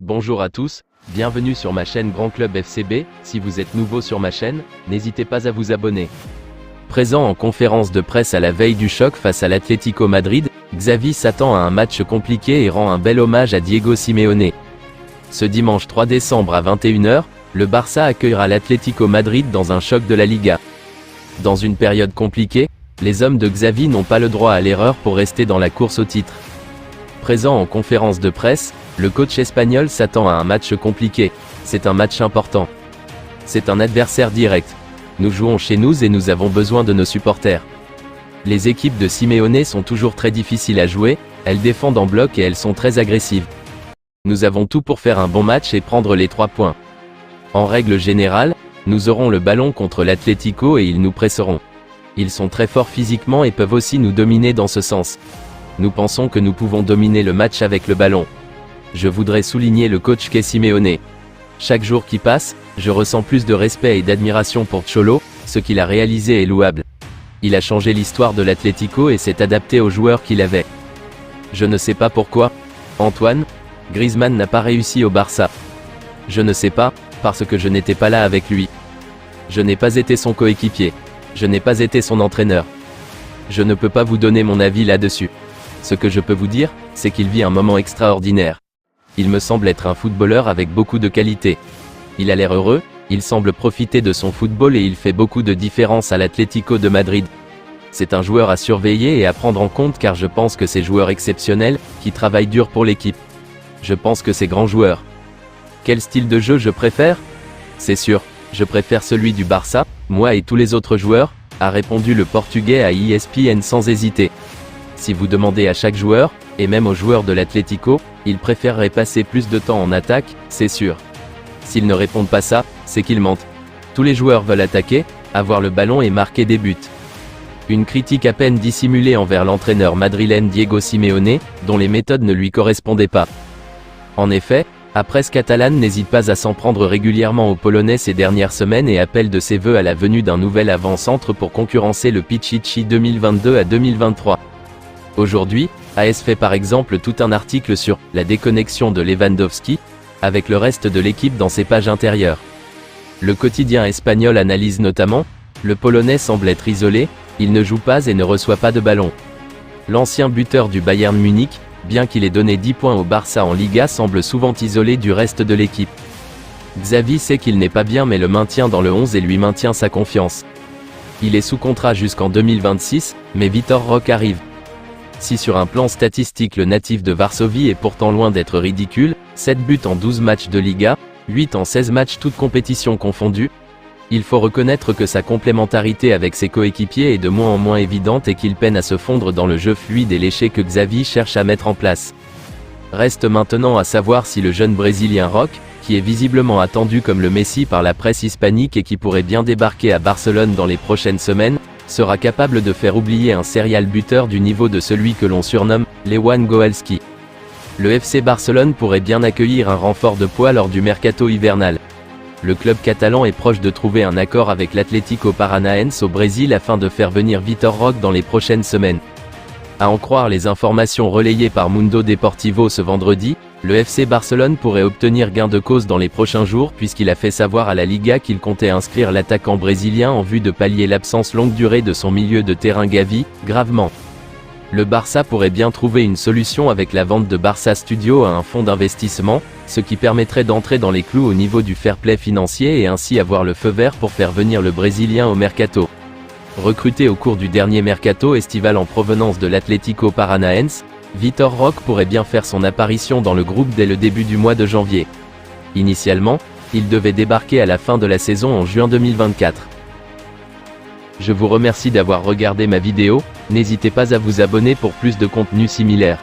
Bonjour à tous, bienvenue sur ma chaîne Grand Club FCB. Si vous êtes nouveau sur ma chaîne, n'hésitez pas à vous abonner. Présent en conférence de presse à la veille du choc face à l'Atlético Madrid, Xavi s'attend à un match compliqué et rend un bel hommage à Diego Simeone. Ce dimanche 3 décembre à 21 h, le Barça accueillera l'Atlético Madrid dans un choc de la Liga. Dans une période compliquée, les hommes de Xavi n'ont pas le droit à l'erreur pour rester dans la course au titre. Présent en conférence de presse, le coach espagnol s'attend à un match compliqué. C'est un match important. C'est un adversaire direct. Nous jouons chez nous et nous avons besoin de nos supporters. Les équipes de Simeone sont toujours très difficiles à jouer, elles défendent en bloc et elles sont très agressives. Nous avons tout pour faire un bon match et prendre les 3 points. En règle générale, nous aurons le ballon contre l'Atlético et ils nous presseront. Ils sont très forts physiquement et peuvent aussi nous dominer dans ce sens. Nous pensons que nous pouvons dominer le match avec le ballon. Je voudrais souligner le coach qu'est Simeone. Chaque jour qui passe, je ressens plus de respect et d'admiration pour Cholo, ce qu'il a réalisé est louable. Il a changé l'histoire de l'Atlético et s'est adapté aux joueurs qu'il avait. Je ne sais pas pourquoi. Antoine Griezmann n'a pas réussi au Barça. Je ne sais pas, parce que je n'étais pas là avec lui. Je n'ai pas été son coéquipier. Je n'ai pas été son entraîneur. Je ne peux pas vous donner mon avis là-dessus. Ce que je peux vous dire, c'est qu'il vit un moment extraordinaire. Il me semble être un footballeur avec beaucoup de qualité. Il a l'air heureux, il semble profiter de son football et il fait beaucoup de différence à l'Atlético de Madrid. C'est un joueur à surveiller et à prendre en compte car je pense que c'est joueur exceptionnel, qui travaille dur pour l'équipe. Je pense que c'est grand joueur. Quel style de jeu je préfère? C'est sûr, je préfère celui du Barça, moi et tous les autres joueurs, a répondu le Portugais à ESPN sans hésiter. Si vous demandez à chaque joueur, et même aux joueurs de l'Atlético, ils préféreraient passer plus de temps en attaque, c'est sûr. S'ils ne répondent pas ça, c'est qu'ils mentent. Tous les joueurs veulent attaquer, avoir le ballon et marquer des buts. Une critique à peine dissimulée envers l'entraîneur madrilène Diego Simeone, dont les méthodes ne lui correspondaient pas. En effet, la presse catalane n'hésite pas à s'en prendre régulièrement aux Polonais ces dernières semaines et appelle de ses vœux à la venue d'un nouvel avant-centre pour concurrencer le Pichichi 2022 à 2023. Aujourd'hui, AS fait par exemple tout un article sur « la déconnexion de Lewandowski » avec le reste de l'équipe dans ses pages intérieures. Le quotidien espagnol analyse notamment « le Polonais semble être isolé, il ne joue pas et ne reçoit pas de ballon ». L'ancien buteur du Bayern Munich, bien qu'il ait donné 10 points au Barça en Liga, semble souvent isolé du reste de l'équipe. Xavi sait qu'il n'est pas bien mais le maintient dans le 11 et lui maintient sa confiance. Il est sous contrat jusqu'en 2026, mais Vitor Roque arrive. Si sur un plan statistique le natif de Varsovie est pourtant loin d'être ridicule, 7 buts en 12 matchs de Liga, 8 en 16 matchs toutes compétitions confondues, il faut reconnaître que sa complémentarité avec ses coéquipiers est de moins en moins évidente et qu'il peine à se fondre dans le jeu fluide et léché que Xavi cherche à mettre en place. Reste maintenant à savoir si le jeune Brésilien Roque, qui est visiblement attendu comme le Messi par la presse hispanique et qui pourrait bien débarquer à Barcelone dans les prochaines semaines, sera capable de faire oublier un serial buteur du niveau de celui que l'on surnomme Lewandowski. Le FC Barcelone pourrait bien accueillir un renfort de poids lors du mercato hivernal. Le club catalan est proche de trouver un accord avec l'Atlético Paranaense au Brésil afin de faire venir Vitor Roque dans les prochaines semaines. À en croire les informations relayées par Mundo Deportivo ce vendredi, le FC Barcelone pourrait obtenir gain de cause dans les prochains jours puisqu'il a fait savoir à la Liga qu'il comptait inscrire l'attaquant brésilien en vue de pallier l'absence longue durée de son milieu de terrain Gavi, gravement. Le Barça pourrait bien trouver une solution avec la vente de Barça Studio à un fonds d'investissement, ce qui permettrait d'entrer dans les clous au niveau du fair play financier et ainsi avoir le feu vert pour faire venir le Brésilien au mercato. Recruté au cours du dernier mercato estival en provenance de l'Atlético Paranaense, Vitor Roque pourrait bien faire son apparition dans le groupe dès le début du mois de janvier. Initialement, il devait débarquer à la fin de la saison en juin 2024. Je vous remercie d'avoir regardé ma vidéo, n'hésitez pas à vous abonner pour plus de contenu similaire.